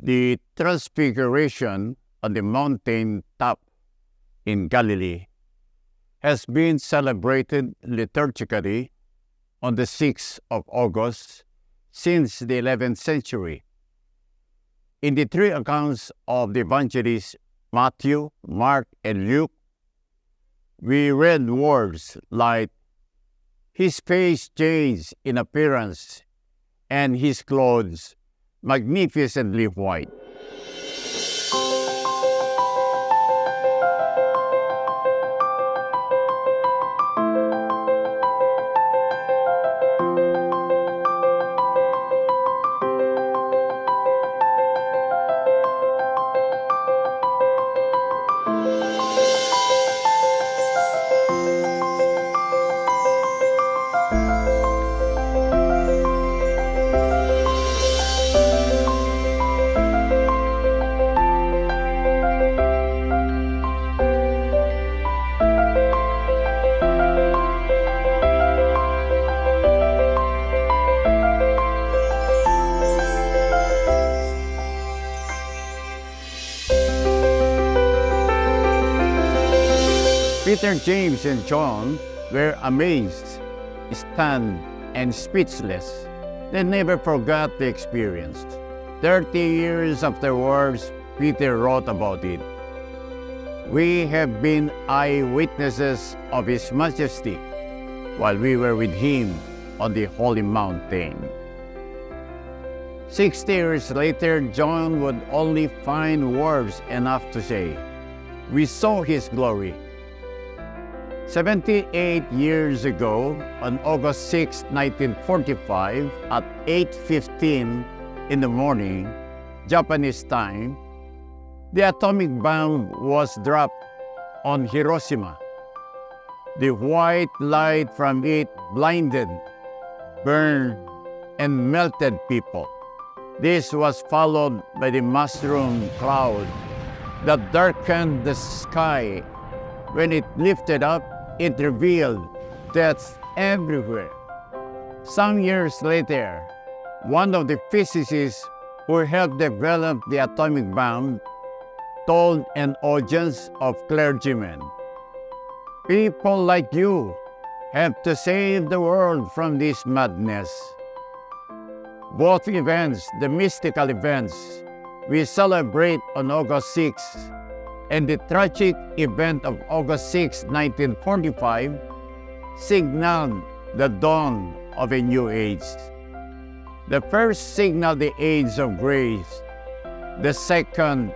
The Transfiguration on the mountain top in Galilee has been celebrated liturgically on the 6th of August since the 11th century. In the three accounts of the evangelists Matthew, Mark, and Luke, we read words like, "His face changed in appearance, and his clothes magnificently white." Peter, James, and John were amazed, stunned, and speechless. They never forgot the experience. 30 years afterwards, Peter wrote about it. "We have been eyewitnesses of His majesty while we were with Him on the holy mountain." 60 years later, John would only find words enough to say, "We saw His glory." 78 years ago, on August 6, 1945, at 8:15 in the morning, Japanese time, the atomic bomb was dropped on Hiroshima. The white light from it blinded, burned, and melted people. This was followed by the mushroom cloud that darkened the sky. When it lifted up, it revealed death everywhere. Some years later, one of the physicists who helped develop the atomic bomb told an audience of clergymen, "People like you have to save the world from this madness." Both events, the mystical events we celebrate on August 6th, and the tragic event of August 6, 1945, signaled the dawn of a new age. The first signaled the age of grace, the second,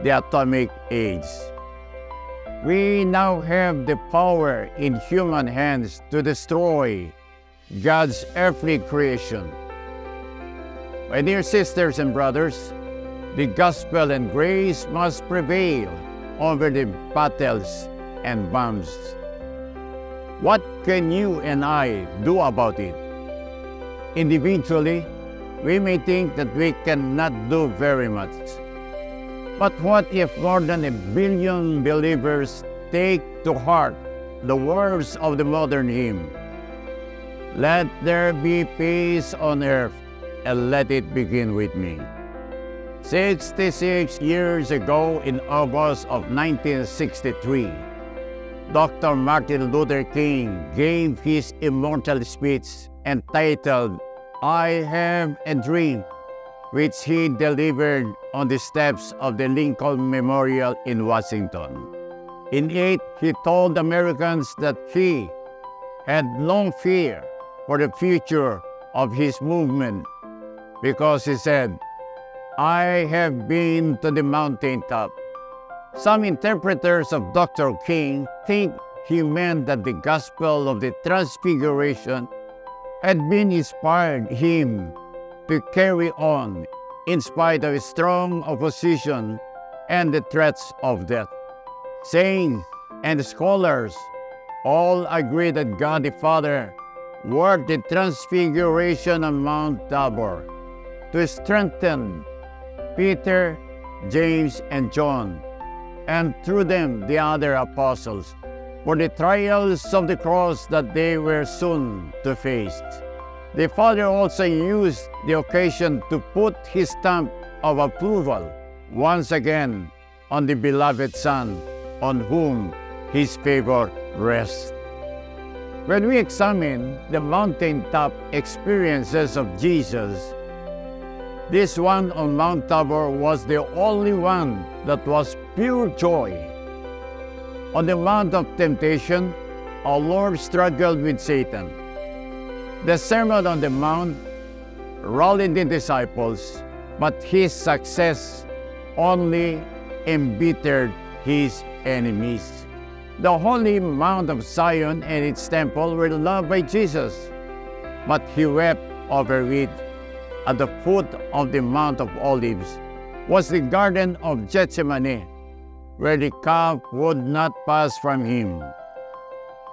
the atomic age. We now have the power in human hands to destroy God's earthly creation. My dear sisters and brothers, the gospel and grace must prevail over the battles and bombs. What can you and I do about it? Individually, we may think that we cannot do very much. But what if more than 1 billion believers take to heart the words of the modern hymn, "Let there be peace on earth, and let it begin with me"? 66 years ago, in August of 1963, Dr. Martin Luther King gave his immortal speech entitled, "I Have a Dream," which he delivered on the steps of the Lincoln Memorial in Washington. In it, he told Americans that he had no fear for the future of his movement because he said, "I have been to the mountaintop." Some interpreters of Dr. King think he meant that the gospel of the Transfiguration had been inspired him to carry on in spite of strong opposition and the threats of death. Saints and scholars all agree that God the Father worked the Transfiguration on Mount Tabor to strengthen Peter, James, and John, and through them the other apostles, for the trials of the cross that they were soon to face. The Father also used the occasion to put His stamp of approval once again on the beloved Son, on whom His favor rests. When we examine the mountaintop experiences of Jesus, this one on Mount Tabor was the only one that was pure joy. On the Mount of Temptation, our Lord struggled with Satan. The Sermon on the Mount rallied the disciples, but his success only embittered his enemies. The holy Mount of Zion and its temple were loved by Jesus, but he wept over it. At the foot of the Mount of Olives was the Garden of Gethsemane, where the cup would not pass from him.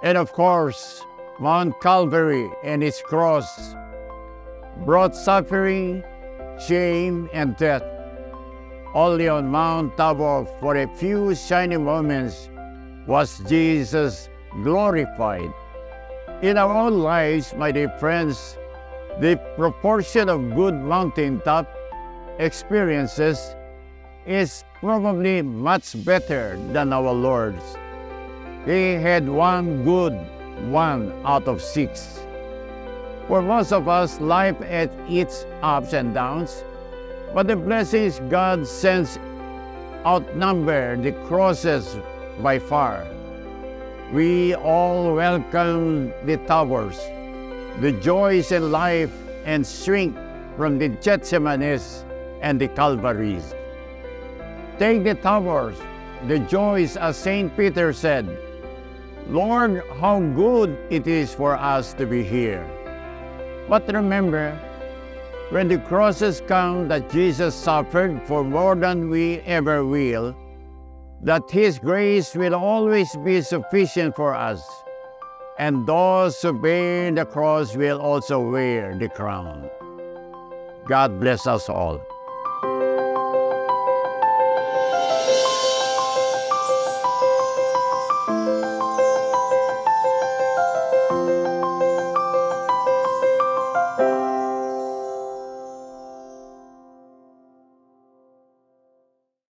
And of course, Mount Calvary and its cross brought suffering, shame, and death. Only on Mount Tabor, for a few shining moments, was Jesus glorified. In our own lives, my dear friends, the proportion of good mountaintop experiences is probably much better than our Lord's. He had one good one out of 6. For most of us, life has its ups and downs, but the blessings God sends outnumber the crosses by far. We all welcome the towers, the joys in life, and shrink from the Gethsemanes and the Calvaries. Take the towers, the joys, as St. Peter said, "Lord, how good it is for us to be here." But remember, when the crosses come that Jesus suffered for more than we ever will, that His grace will always be sufficient for us, and those who bear the cross will also wear the crown. God bless us all.